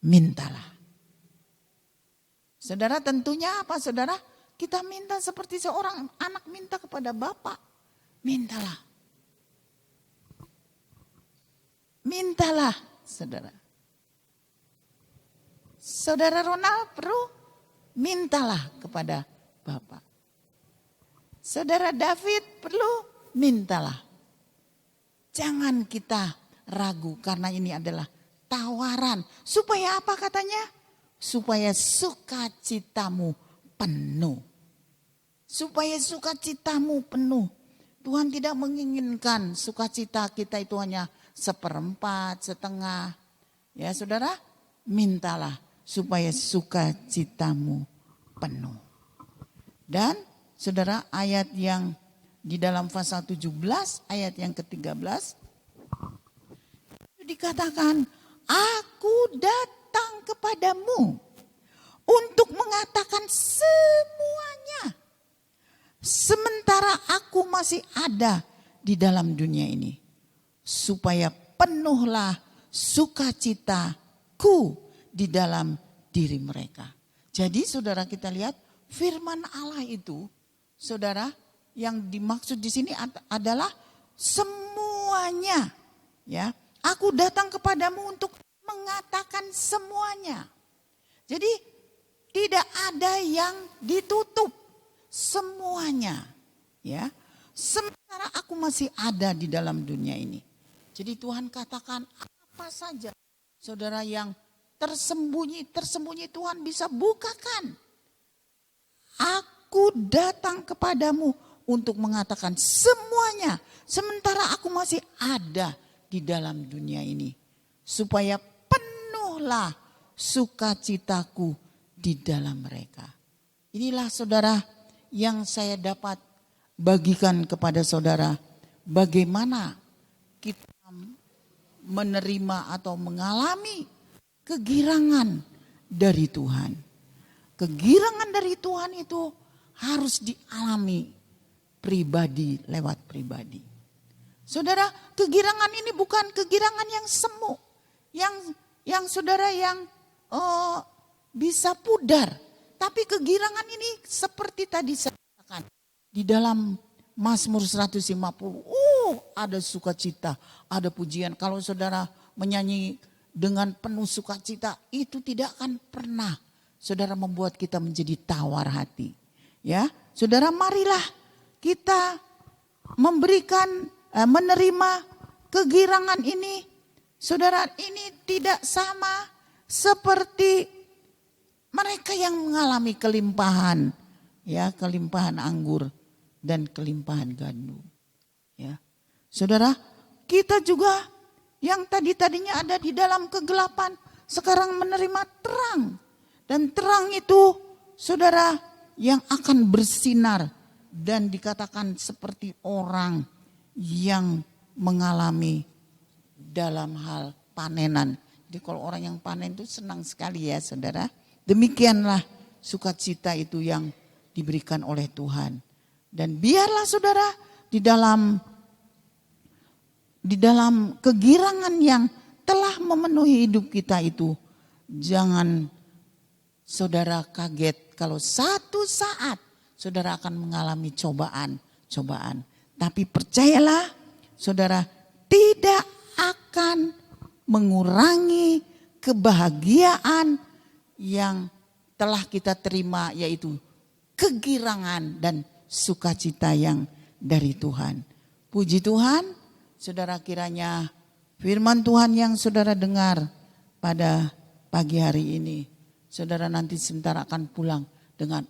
mintalah. Saudara, tentunya apa saudara? Kita minta seperti seorang anak minta kepada Bapa. Mintalah. Mintalah saudara. Saudara Ronald perlu mintalah kepada Bapa. Saudara David perlu mintalah. Jangan kita ragu karena ini adalah tawaran. Supaya apa katanya? Supaya sukacitamu penuh. Supaya sukacitamu penuh. Tuhan tidak menginginkan sukacita kita itu hanya seperempat, setengah. Ya saudara, mintalah supaya sukacitamu penuh. Dan saudara, ayat yang di dalam pasal 17 ayat yang ke-13 dikatakan, aku datang kepadamu untuk mengatakan semuanya sementara aku masih ada di dalam dunia ini, supaya penuhlah sukacitaku di dalam diri mereka. Jadi saudara, kita lihat firman Allah itu, saudara, yang dimaksud di sini adalah semuanya. Ya, aku datang kepadamu untuk mengatakan semuanya. Jadi tidak ada yang ditutup, semuanya. Ya, sementara aku masih ada di dalam dunia ini. Jadi Tuhan katakan apa saja, saudara, yang tersembunyi Tuhan bisa bukakan. Aku datang kepadamu untuk mengatakan semuanya sementara aku masih ada di dalam dunia ini, supaya penuhlah sukacitaku di dalam mereka. Inilah saudara yang saya dapat bagikan kepada saudara, bagaimana kita menerima atau mengalami kegirangan dari Tuhan. Kegirangan dari Tuhan itu harus dialami pribadi lewat pribadi. Saudara, kegirangan ini bukan kegirangan yang semu, yang saudara yang bisa pudar. Tapi kegirangan ini seperti tadi saya katakan di dalam Mazmur 150, ada sukacita, ada pujian. Kalau saudara menyanyi dengan penuh sukacita, itu tidak akan pernah saudara membuat kita menjadi tawar hati. Ya, saudara, marilah kita menerima kegirangan ini. Saudara, ini tidak sama seperti mereka yang mengalami kelimpahan, ya, kelimpahan anggur dan kelimpahan gandum. Ya, saudara, kita juga yang tadinya ada di dalam kegelapan, sekarang menerima terang. Dan terang itu, saudara, yang akan bersinar dan dikatakan seperti orang yang mengalami dalam hal panenan. Jadi kalau orang yang panen itu senang sekali ya saudara. Demikianlah sukacita itu yang diberikan oleh Tuhan. Dan biarlah saudara di dalam kegirangan yang telah memenuhi hidup kita itu, jangan saudara kaget kalau satu saat saudara akan mengalami cobaan. Tapi percayalah saudara, tidak akan mengurangi kebahagiaan yang telah kita terima, yaitu kegirangan dan sukacita yang dari Tuhan. Puji Tuhan, saudara, kiranya firman Tuhan yang saudara dengar pada pagi hari ini, saudara nanti sebentar akan pulang dengan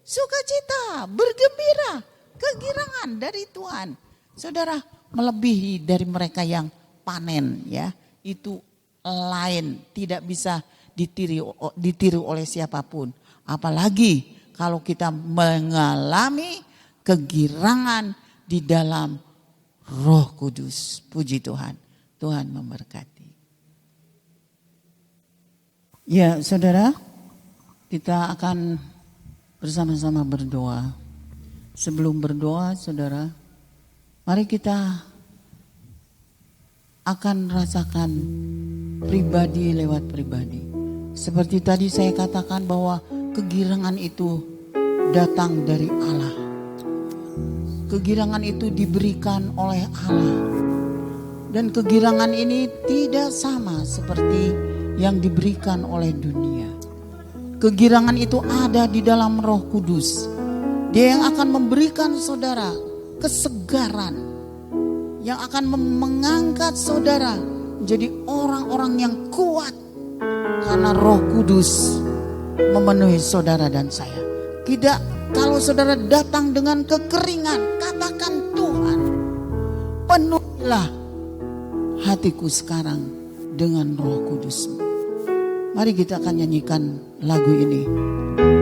sukacita, bergembira, kegirangan dari Tuhan. Saudara, melebihi dari mereka yang panen, ya. Itu lain, tidak bisa ditiru oleh siapapun. Apalagi kalau kita mengalami kegirangan di dalam Roh Kudus. Puji Tuhan. Tuhan memberkati. Ya, saudara, kita akan bersama-sama berdoa. Sebelum berdoa, saudara, mari kita akan rasakan pribadi lewat pribadi. Seperti tadi saya katakan bahwa kegirangan itu datang dari Allah. Kegirangan itu diberikan oleh Allah. Dan kegirangan ini tidak sama seperti yang diberikan oleh dunia. Kegirangan itu ada di dalam Roh Kudus. Dia yang akan memberikan saudara kesegaran yang akan mengangkat saudara menjadi orang-orang yang kuat karena Roh Kudus memenuhi saudara dan saya. Tidak, kalau saudara datang dengan kekeringan, katakan Tuhan, penuhilah hatiku sekarang dengan Roh Kudus-Mu. Mari kita akan nyanyikan lagu ini.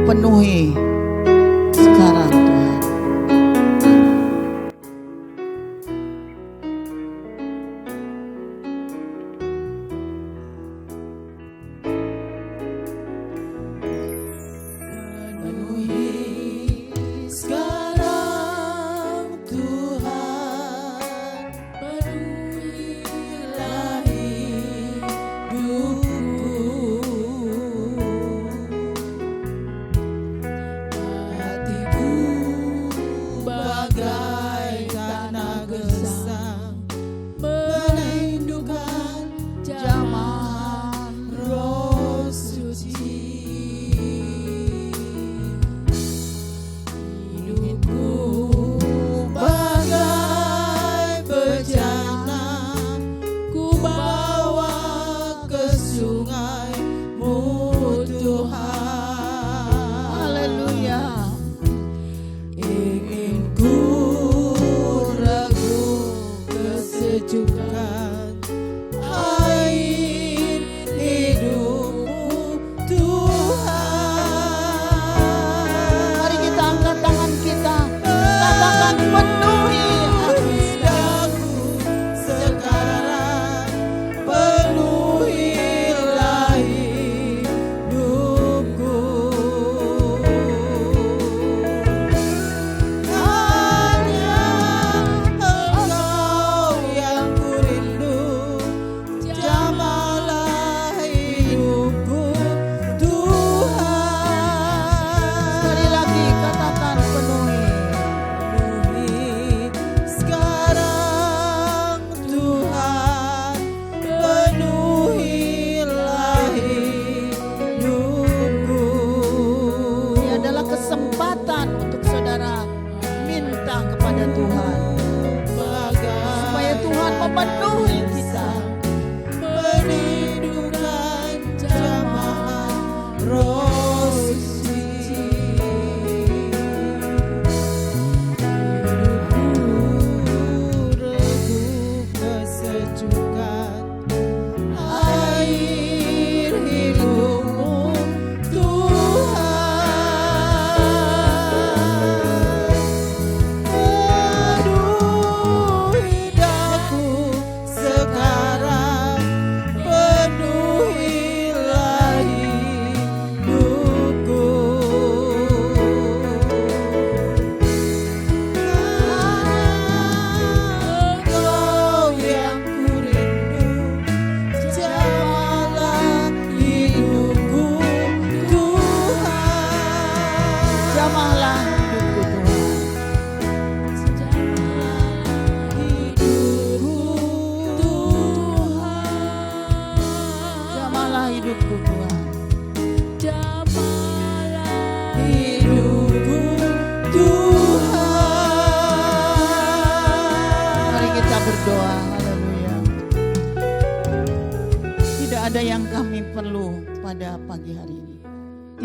Penuhi sekarang Tuhan.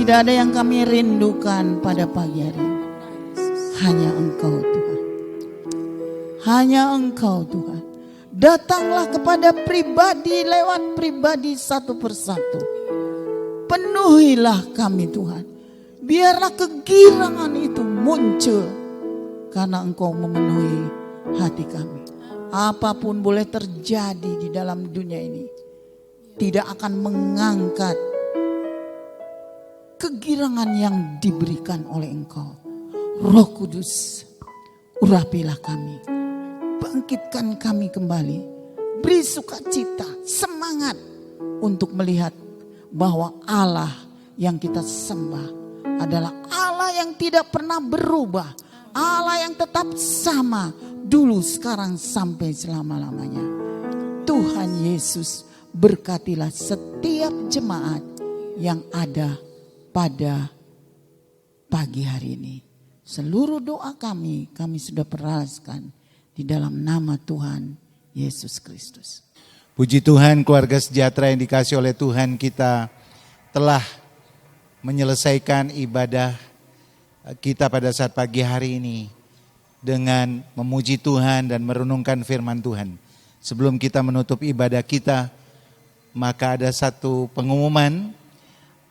Tidak ada yang kami rindukan pada pagi hari ini. Hanya Engkau Tuhan. Hanya Engkau Tuhan. Datanglah kepada pribadi lewat pribadi satu persatu. Penuhilah kami Tuhan. Biarlah kegirangan itu muncul. Karena Engkau memenuhi hati kami. Apapun boleh terjadi di dalam dunia ini. Tidak akan mengangkat kegirangan yang diberikan oleh Engkau. Roh Kudus, urapilah kami. Bangkitkan kami kembali. Beri sukacita, semangat untuk melihat bahwa Allah yang kita sembah adalah Allah yang tidak pernah berubah. Allah yang tetap sama dulu, sekarang, sampai selama-lamanya. Tuhan Yesus, berkatilah setiap jemaat yang ada pada pagi hari ini. seluruh doa kami sudah peraskan di dalam nama Tuhan Yesus Kristus. Puji Tuhan, keluarga sejahtera yang dikasih oleh Tuhan, kita telah menyelesaikan ibadah kita pada saat pagi hari ini dengan memuji Tuhan dan merenungkan firman Tuhan. Sebelum kita menutup ibadah kita, maka ada satu pengumuman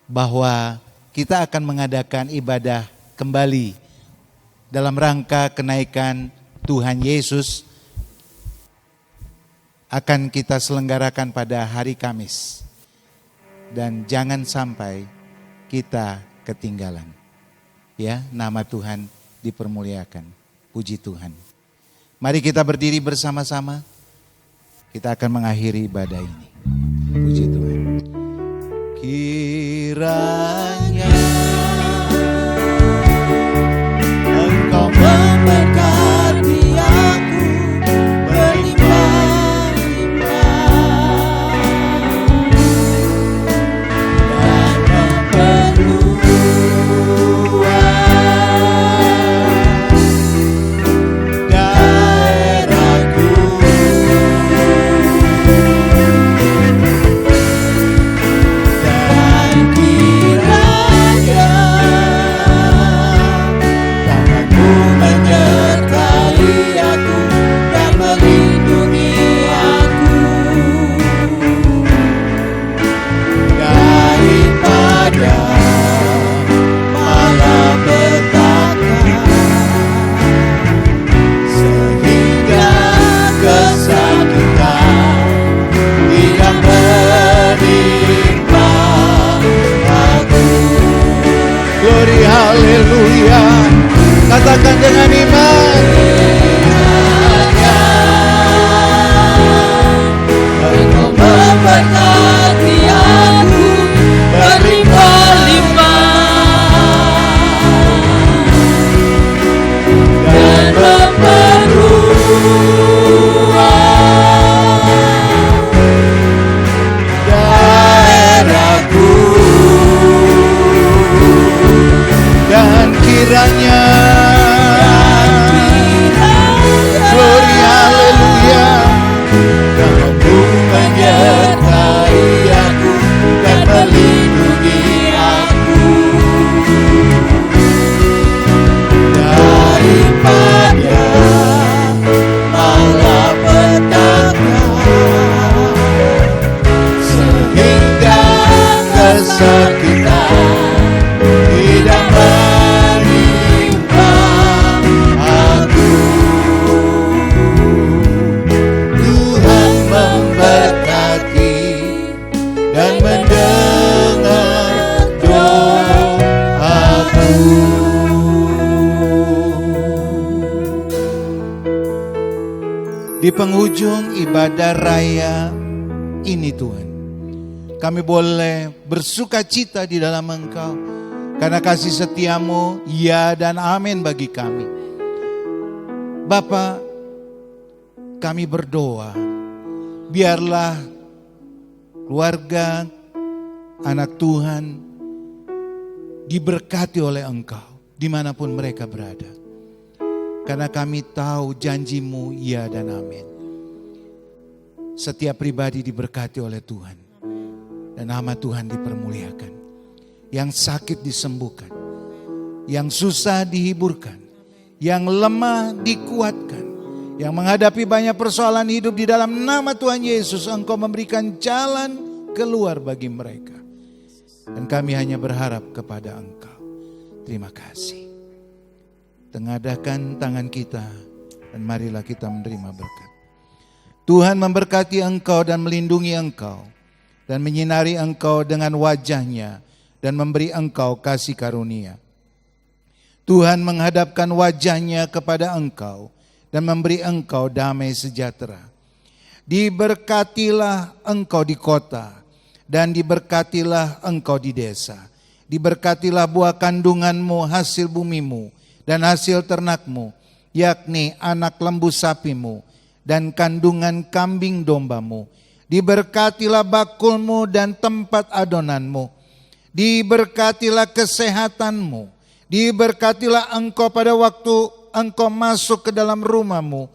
bahwa kita akan mengadakan ibadah kembali dalam rangka kenaikan Tuhan Yesus, akan kita selenggarakan pada hari Kamis. Dan jangan sampai kita ketinggalan. Ya, nama Tuhan dipermuliakan. Puji Tuhan. Mari kita berdiri bersama-sama. Kita akan mengakhiri ibadah ini. Puji Tuhan. Kiranya Engkau memberkati aku berlimpah-limpah dan memperluas daerahku, dan kiranya tanganmu menyertai aku dan melindungi aku daripada malapetaka, sehingga kesakitan tidak menimpa aku. Glory, haleluya. Katakan dengan iman. Engkau memberkati aku berlimpah-limpah dan memperluas daerahku, dan kiranya glory, haleluya, Kamu menyertai aku dan melindungi aku daripada malapetaka, sehingga kesakitan tidak menimpa aku. Tuhan memberkati dan mendengar doaku. Di penghujung ibadah raya ini Tuhan, kami boleh bersuka cita di dalam Engkau karena kasih setiamu, ya dan amin bagi kami. Bapa, kami berdoa, biarlah keluarga anak Tuhan diberkati oleh Engkau dimanapun mereka berada. Karena kami tahu janjimu, ya dan amin. Setiap pribadi diberkati oleh Tuhan dan nama Tuhan dipermuliakan. Yang sakit disembuhkan, yang susah dihiburkan, yang lemah dikuatkan, yang menghadapi banyak persoalan hidup di dalam nama Tuhan Yesus, Engkau memberikan jalan keluar bagi mereka. Dan kami hanya berharap kepada Engkau. Terima kasih. Tengadahkan tangan kita dan marilah kita menerima berkat. Tuhan memberkati engkau dan melindungi engkau dan menyinari engkau dengan wajahnya dan memberi engkau kasih karunia. Tuhan menghadapkan wajahnya kepada engkau dan memberi engkau damai sejahtera. Diberkatilah engkau di kota dan diberkatilah engkau di desa. Diberkatilah buah kandunganmu, hasil bumimu dan hasil ternakmu, yakni anak lembu sapimu dan kandungan kambing dombamu. Diberkatilah bakulmu dan tempat adonanmu. Diberkatilah kesehatanmu Diberkatilah engkau pada waktu engkau masuk ke dalam rumahmu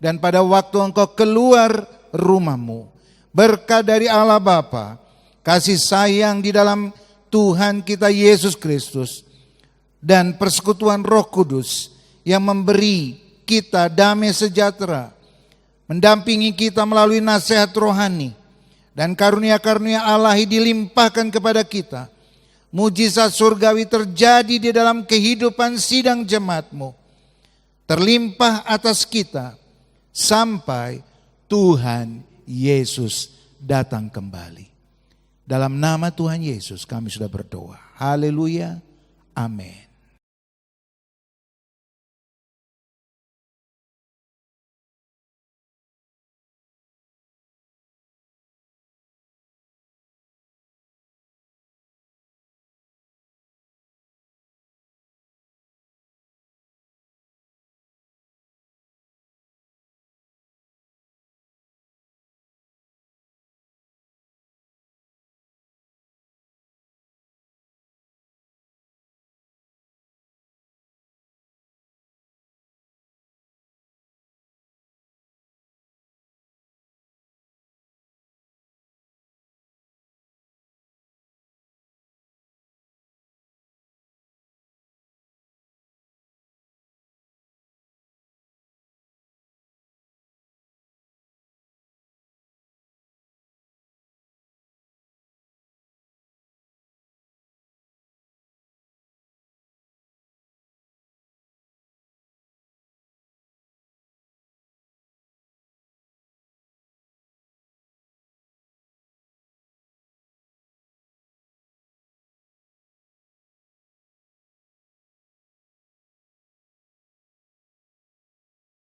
dan pada waktu engkau keluar rumahmu. Berkat dari Allah Bapa, kasih sayang di dalam Tuhan kita Yesus Kristus, dan persekutuan Roh Kudus yang memberi kita damai sejahtera, mendampingi kita melalui nasihat rohani, dan karunia-karunia Ilahi dilimpahkan kepada kita. Mujizat surgawi terjadi di dalam kehidupan sidang jemaat-Mu, terlimpah atas kita sampai Tuhan Yesus datang kembali. Dalam nama Tuhan Yesus kami sudah berdoa. Haleluya. Amin.